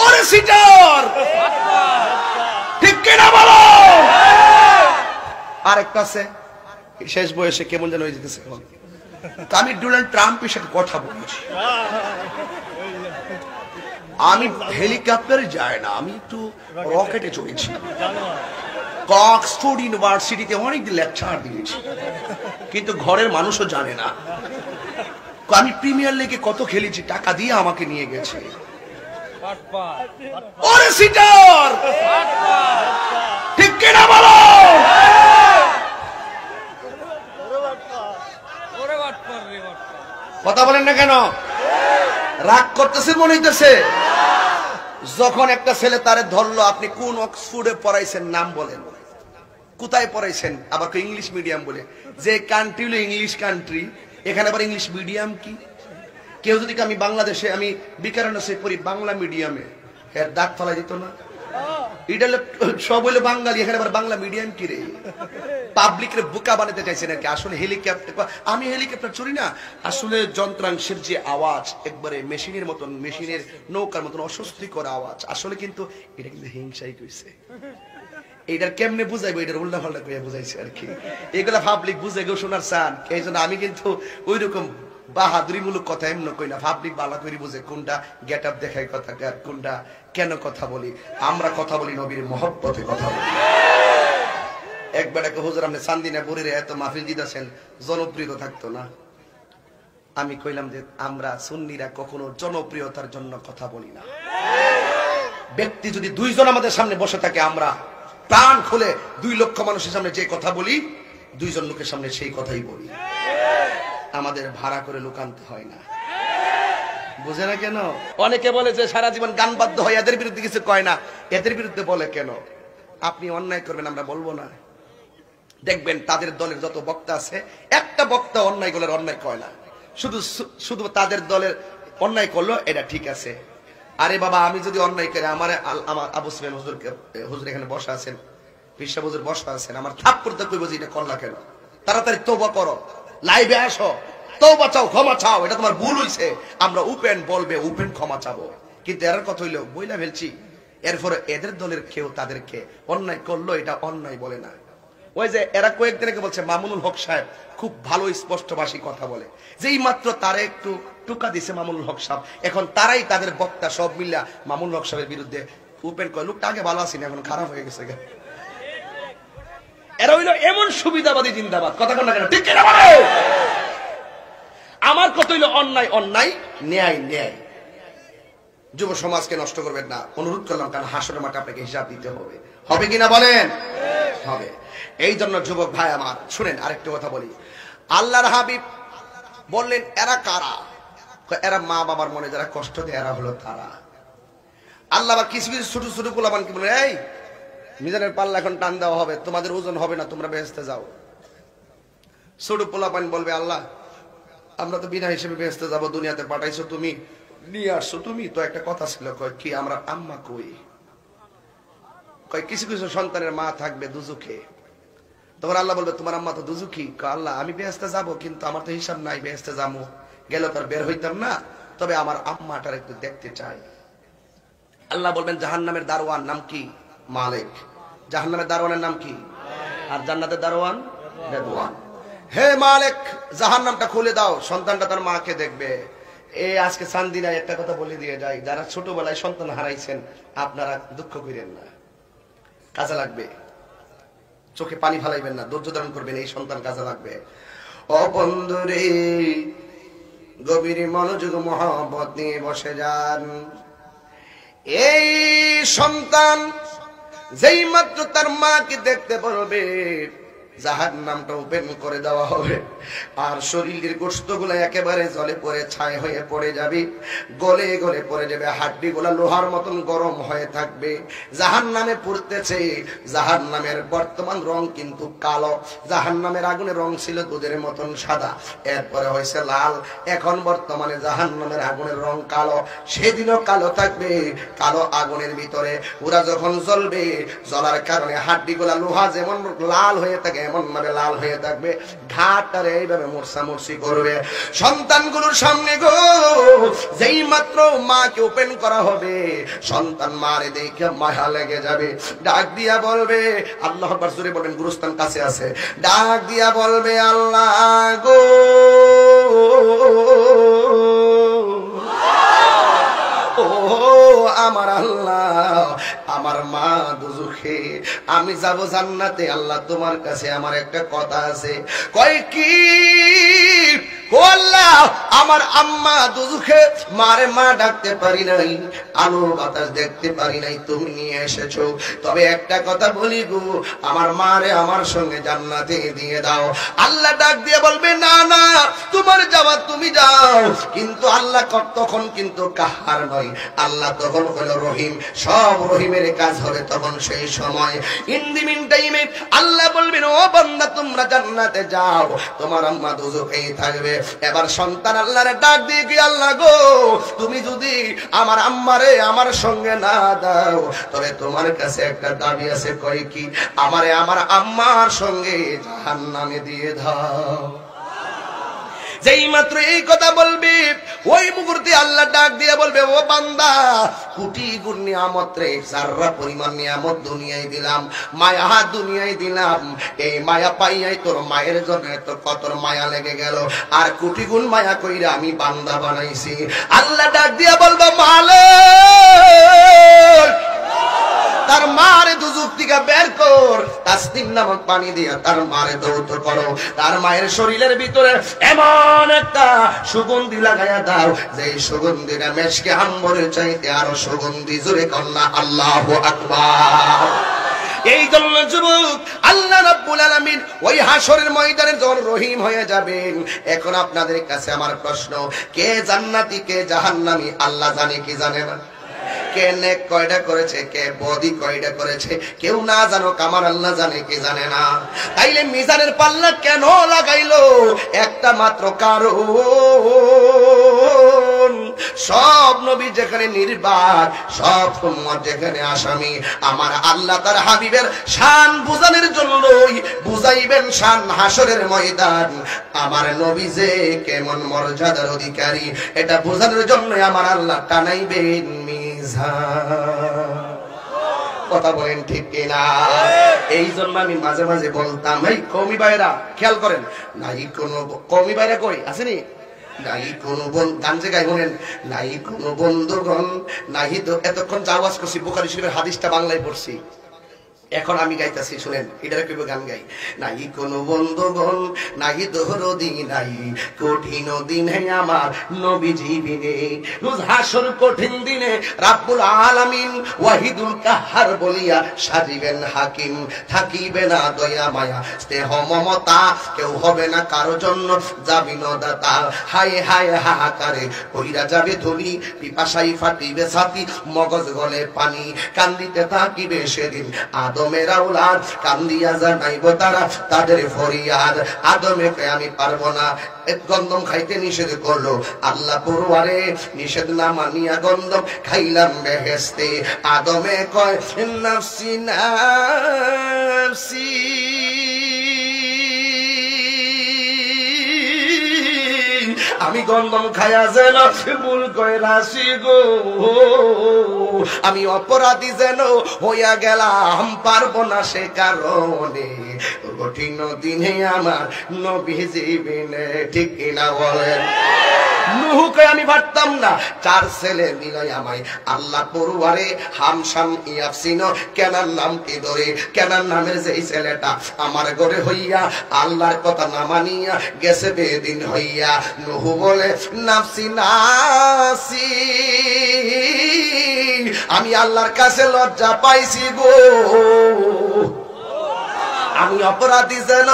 ওরে সিটার, ঠিক কিনা বলো? আরেকটা আছে, শেষ বয়সে কেমন যেন হয়ে যেতেছে। আমি ডোনাল্ড ট্রাম্পের সাথে কথা বলেছি, আমি হেলিকপ্টারে যাই না, আমি একটু রকেটে চলেছি। অক্সফোর্ড ইউনিভার্সিটিতে অনেকদিন লেকচার দিয়েছি, কিন্তু ঘরের মানুষও জানে না। আমি প্রিমিয়ার লিগে কত খেলেছি, টাকা দিয়ে আমাকে নিয়ে গেছে। ওরে সিটার, ঠিক কিনা বলো? কথা বলেন না কেন? রাগ করতেছেন মনে হইতেছে? যখন একটা ছেলে তারে ধরলো, আপনি কোন অক্সফোর্ডে পড়াইছেন নাম বলেন, কোথায় পড়াইছেন? আবার ইংলিশ মিডিয়াম বলে। যে কান্ট্রি হলো ইংলিশ কান্ট্রি, এখানে আবার ইংলিশ মিডিয়াম কি? কেউ যদি আমি বাংলাদেশে, আমি বিকারণে পড়ি বাংলা মিডিয়ামে, এর দাগ ফেলাই দিত না? এটা সব হইলো বাঙালি, এখানে আবার বাংলা মিডিয়াম কি রে? পাবলিক রে বোকা বানাতে চাইছেন নাকি? আসলে হেলিকপ্টার, আমি হেলিকপ্টার চড়ি না, আসলে যন্ত্রাংশের যে আওয়াজ একবারে মেশিনের মতন, মেশিনের নৌকার মতন অস্বস্তিকর আওয়াজ। আসলে কিন্তু এটা কিন্তু হিংসাই কইছে। এইটার কেমনে বুঝাইবো, এটার উল্টা পাল্টা কইয়া বুঝাইছে আর কি। এগুলা পাবলিক বুঝে গেও শোনার চান, এই জন্য আমি কিন্তু ওই রকম বাহাদুরিমূলক কথা এমন কই না। পাবলিক বালা করে বুঝে কোনটা গেট আপ দেখায় কথা, কোনটা কেন কথা বলি। আমরা কথা বলি নবীর মহব্বতে কথা বলি। একবার একটা হুজুর, আপনি চান্দিনা বরিরে এত মাহফিল দিতেছেন, জনপ্রিয়তা থাকতো না? আমি কইলাম যে আমরা সুন্নিরা কখনো জনপ্রিয়তার জন্য কথা বলি না। ব্যক্তি যদি দুইজন আমাদের সামনে বসে থাকে, আমরা প্রাণ খুলে 2 লক্ষ মানুষের সামনে যে কথা বলি, 2 জন লোকের সামনে সেই কথাই বলি। আমাদের ভাড়া করে লোক আনতে হয় না। বুঝে না কেন? অনেকে বলে যে সারা জীবন গান বাদ্য হয়, এদের বিরুদ্ধে কিছু কয় না। এদের বিরুদ্ধে বলে কেন? আপনি অন্যায় করবেন, আমরা বলবো না? দেখবেন তাদের দলের যত বক্তা আছে, একটা বক্তা অন্যায় করলে অন্যায় কয় না। শুধু তাদের দলের অন্যায় করলো এটা ঠিক আছে। আরে বাবা, আমি যদি অন্যায় করি, আমার আবু সুফিয়ান হুজুর এখানে বসা আছেন, পিসা হুজুর বসা আছেন, আমার থাপ্পড় তো কইবো যে এটা করলা কেন? তাড়াতাড়ি তওবা করো, লাইভে আসো, তওবা চাও, ক্ষমা চাও, এটা তোমার ভুল হইছে। আমরা ওপেন বলবে, ওপেন ক্ষমা চাবো। কিন্তু এর কথা হইলো বইলা ফেলছি, এরপরে এদের দলের কেউ তাদেরকে অন্যায় করলো এটা অন্যায় বলে না। ওই যে এরা কয়েকদিন আগে বলছে মামুনুল হক সাহেব খুব ভালো স্পষ্টভাষী কথা বলে, যেই মাত্র তারা একটু টুকা দিছে মামুনুল হক সাহেব, এখন তারাই তাদের বক্তা সব মিল্লা মামুনুল হক সাহেবের বিরুদ্ধে ওপেন করে। লোকটা আগে ভালো আসেনি, এখন খারাপ হয়ে গেছে। এরা হইলো এমন সুবিধাবাদী জিন্দাবাদ। কথা কন না কেন? ঠিক কিনা বলে? আমার কথা হইলো অন্যায় অন্যায়, ন্যায় ন্যায়। যুব সমাজকে নষ্ট করবেন না, অনুরোধ করলাম, কারণ হাসরের মাঠে আপনাকে হিসাব দিতে হবে। হবে কিনা বলেন? হবে। এই জন্য যুবক ভাই আমার শুনেন, আরেকটা কথা বলি। আল্লাহর হাবিব বললেন এরা কারা? এরা মা বাবার মনে যারা কষ্ট দেয়, এরা হলো তারা। আল্লাহ আবার কিছু কিছু ছোট ছোট পোলাপানকে বলে, এই মিজানের পাল্লা এখন টান দেওয়া হবে, তোমাদের ওজন হবে না, তোমরা বেহেশতে যাও। ছোট পোলাপান বলবে, আল্লাহ আমরা তো বিনা হিসেবে বেহেশতে যাবো, দুনিয়াতে পাঠাইছো তুমি, নিয়ে আসছো তুমি, তো একটা কথা ছিল। কয় কি? আমরা আম্মা কই? কয় কিছু কিছু সন্তানের মা থাকবে দুজুখে। তখন আল্লাহ বলবে, তোমার আম্মা তো দুজুখী। আল্লাহ আমি বেহেশতে যাবো, কিন্তু আমার তো হিসাব নাই, বেহেশতে যাবো গেলে তার বের হইতাম না, তবে আমার আম্মাটার একটু দেখতে চাই। আল্লাহ বলবেন, জাহান্নামের দারোয়ান নাম কি? মালিক। জাহান্নামের দারোয়ানের নাম কি? আর জান্নাতের দারোয়ান রেদওয়ান। হে মালিক, জাহান্নামটা খুলে দাও। সন্তানটা তার মাকে দেখবে। এই আজকে চান্দিনায় একটা কথা বলে দিয়ে যাই, যারা ছোটবেলায় সন্তান হারাইছেন, আপনারা দুঃখ করেন না, কাজে লাগবে। চোখে পানি ফালাইবেন না, ধৈর্য ধারণ করবেন, এই সন্তান কাজে লাগবে। ও বন্ধুরে, গভীর মনোযোগ মহব্বত নিয়ে বসে যান। এই সন্তান যেই মাত্র তার মাকে দেখতে পারবে, জাহান্নামটা ওপেন করে দেওয়া হবে, আর শরীরের গোশতগুলো একেবারে জলে পড়ে ছাই হয়ে পড়ে যাবে, গলে গলে পড়ে যাবে, হাড্ডিগুলো লোহার মতন গরম হয়ে থাকবে। জাহান্নামে পড়তেছে। জাহান্নামের বর্তমান রং কিন্তু কালো। জাহান্নামের আগুনের রং ছিল দুধের মতন সাদা, এরপরে হয়েছে লাল, এখন বর্তমানে জাহান্নামের আগুনের রং কালো। সেদিনও কালো থাকবে। কালো আগুনের ভিতরে ওরা যখন জ্বলবে, জ্বলার কারণে হাড্ডিগুলা লোহা যেমন লাল হয়ে থাকে, এমন ভাবে লাল হয়ে থাকবে, ঘাটটারে এইভাবে মোরসামুরসি করবে। সন্তানগুলোর সামনে গো যেই মাত্র মাকে ওপেন করা হবে, সন্তান মারে দেখে মায়া লেগে যাবে, ডাক দিয়া বলবে, আল্লাহ আকবার জোরে বলেন, গুরুস্থান কাছে আছে, ডাক দিয়া বলবে, আল্লাহ গো ও আমার আল্লাহ, আমার মা দুজখে, আমি যাব জান্নাতে। আল্লাহ তোমার কাছে আমার একটা কথা আছে। কয় কি? ও আল্লাহ, আমার আম্মা দুজখে, মারে মা ডাকতে পারি নাই, আলো বাতাস দেখতে পারি নাই, তুমি নিয়ে এসেছো। তবে একটা কথা বলি গো, আমার মারে আমার সঙ্গে জান্নাতে দিয়ে দাও। আল্লাহ ডাক দিয়ে বলবে, না না, তোমার যাওয়া তুমি যাও। কিন্তু আল্লাহ তখন কিন্তু কাহার নয়, আল্লাহ তখন হলো রহিম। সব রহিমের কাজ হবে তখন সেই সময়। ইন দি মিন টাইমে আল্লাহ বলবেন, ও বান্দা তোমরা জান্নাতে যাও, তোমার আম্মা দুজখেই থাকবে। এবার সন্তান আল্লাহরে ডাক দিয়ে কি, আল্লাহ গো তুমি যদি আমার আম্মারে আমার সঙ্গে না দাও, তবে তোমার কাছে একটা দাবি আছে। কই কি? আমারে আমার আম্মার সঙ্গে জাহান্নামে দিয়ে দাও। যেই মাত্র এই কথা বলবি, ওই মুহূর্তে আল্লাহ ডাক দিয়ে বলবে, ও বান্দা, কোটি গুণ নিয়ামত রে, যারা পরিমাণ নিয়ামত দুনিয়ায় দিলাম, মায়া দুনিয়ায় দিলাম, এই মায়া পাইয়াই তোর মায়ের জন্য এত কত মায়া লেগে গেল, আর কোটি গুণ মায়া কইরা আমি বান্দা বানাইছি। আল্লাহ ডাক দিয়ে বলবে, মালিক তার মারে দুজক থেকে বের কর, তাসনিম নামক পানি দিয়া তার মারে দৌত করো, তার মায়ের শরীরের ভিতরে এমন একটা সুগন্ধি লাগাইয়া দাও, যে সুগন্ধিটা মেশকে আম্বরের চাইতে আরো সুগন্ধি। জোরে কন্যা আল্লাহু আকবার। এই জন্য যুবক, আল্লাহ রাব্বুল আলামিন ওই হাসরের ময়দানে যখন রহিম হয়ে যাবেন, এখন আপনাদের কাছে আমার প্রশ্ন, কে জান্নাতি কে জাহান্নামী আল্লাহ জানে কি জানে না? কে নেক কয়টা করেছে, কে বদি কয়টা করেছে, কেউ না জানো, আমার আল্লাহ জানে কি জানে না? তাইলে মিজানের পাল্লা কেন লাগাইলো? একটা মাত্র কারণ, সব নবী যেখানে নির্বাক, সব উম্মত যেখানে আসামি, আমার আল্লাহ তার হাবিবের শান বুঝানোর জন্যই বুঝাইবেন শান হাসরের ময়দান। আমার নবী যে কেমন মর্যাদার অধিকারী, এটা বোঝানোর জন্য আমার আল্লাহ টানাইবেন কথা বলেন ঠিক কিনা? এই জন্য আমি মাঝে মাঝে বলতাম, এই কওমি ভাইরা খেয়াল করেন, নাই কোনো কওমি ভাইরা কই আসেনি, নাই কোনো গান যে গাই বলেন, নাই কোনো বন্ধুগণ, নাই তো এতক্ষণ আওয়াজ করছি, বুখারী শরীফের হাদিসটা বাংলায় পড়ছি, এখন আমি গাইতেছি, শুনেন এটা কেউ গান গাই। নাই কোনো বন্ধুগণ, নাই দরদি, নাই কঠিন দিনে আমার নবীজি বিনে, রোজ হাসর কঠিন দিনে রাব্বুল আলামিন ওয়াহিদুল কাহার বলিয়া সাজিবেন হাকিম, থাকিবে না দয়া মায়া স্নেহ মমতা, কেউ হবে না কারো জন্য যাবি নদাতা। হায় হায় হাহাকারে কইরা যাবে ধুলি, পিপাসাই ফাটিবে ছাতি, মগজ গলে পানি, কান্দিতে থাকিবে সেদিন আদমের আওলাদ, কান্দিয়া জানাইব তারা তাদের ফরিয়াদ। আদমকে আমি পারবো না, গন্ধম খাইতে নিষেধ করলো আল্লাহ পরওয়ারে, নিষেধ না মানিয়া গন্ধম খাইলাম বেহেশতে। আদমে কয় নাফসি নাফসি, আমি গন্ধম খায়া যেন ভুল কই রাশি গো, আমি অপরাধী যেন হইয়া গেলাম, পারবো না সে কারণে কঠিন দিনে আমার নবীজি বিনে। ঠিক কিনা বলেন? নুহকে আমি পারতাম না, 4 ছেলে মিলাই আমায় আল্লাহ পরওয়ারে হামশাম ইয়াফসিন কেনার নাম কি ধরে, কেনার নামের যেই ছেলেটা আমার ঘরে হইয়া আল্লাহর কথা না মানিয়া গেছে বেদিন হইয়া, নুহু বলে নাফসি নাসি, আমি আল্লাহর কাছে লজ্জা পাইছি গো, আমি অপরাধী যেন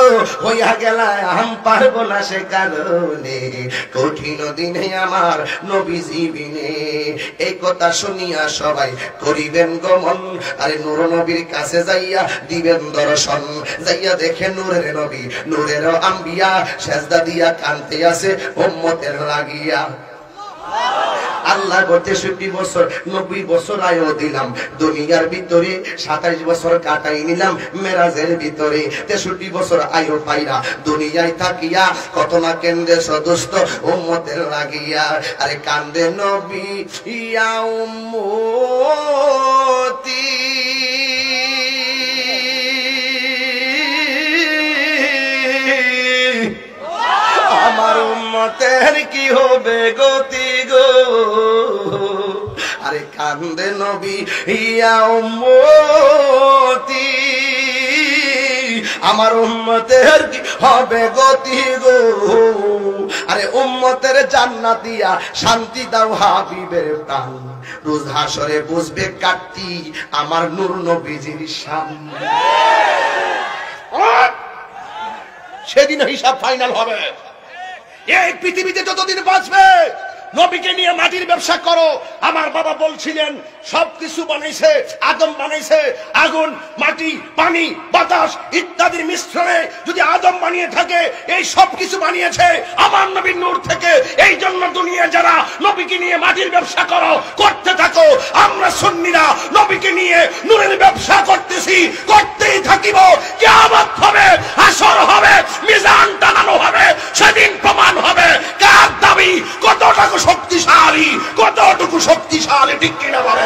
হইয়া গেলাম, পারবো না সে কারণে কঠিন দিনে আমার নবীজি বিনে। এই কথা শুনিয়া সবাই করিবেন গমন, আরে নূর নবীর কাছে যাইয়া দিবেন দর্শন, যাইয়া দেখে নূরের নবী নূরের আম্বিয়া সেজদা দিয়া কানতে আছে উম্মতের লাগিয়া। আল্লাহ গো 63 বছর 90 বছর আয়ু দিলাম, দুনিয়ার ভিতরে 27 বছর কাটাই নিলাম মেরাজের ভিতরে, 63 বছর আয়ু পাইরা দুনিয়ায় থাকিয়া কত না কেন্দ্রে সদস্ত উম্মতের লাগিয়া। আরে কান্দে নবী ইয়া উম্মতি আমার উম্মতের কি হবে গতি গো। আরে কান্দে নবী ইয়া উম্মতি আমার উম্মতের কি হবে গতি গো। আরে উম্মতের জান্নাত দিয়া শান্তি দাও হাবিবের প্রাণ, রোজ হাসরে বুঝবে কাটতি আমার নূর নবীজির সামনে। সেদিন হিসাব ফাইনাল হবে। এই পৃথিবীতে যতদিন বাঁচবে নবীকে নিয়ে মাটির ব্যবসা করো। আমার বাবা বলছিলেন সবকিছু বানাইছে আদম, বানাইছে আগুন, মাটি, পানি, বাতাস ইত্যাদির মিশ্রণে যদি আদম বানিয়ে থাকে, এই সবকিছু বানিয়েছে আমার নবীর নূর থেকে। এই জন্য দুনিয়া যারা নবীকে নিয়ে মাটির ব্যবসা করো, করতে থাকো। আমরা সুন্নিরা নবীকে নিয়ে নূরের ব্যবসা করতেছি, করতেই থাকিব। কিয়ামত হবে, হাসর হবে, মিজান টানানো হবে, সেদিন প্রমাণ হবে কার দাবি কতটুকু শক্তিশালী, কতটুকু শক্তিশালী, ঠিক কিনা বলে?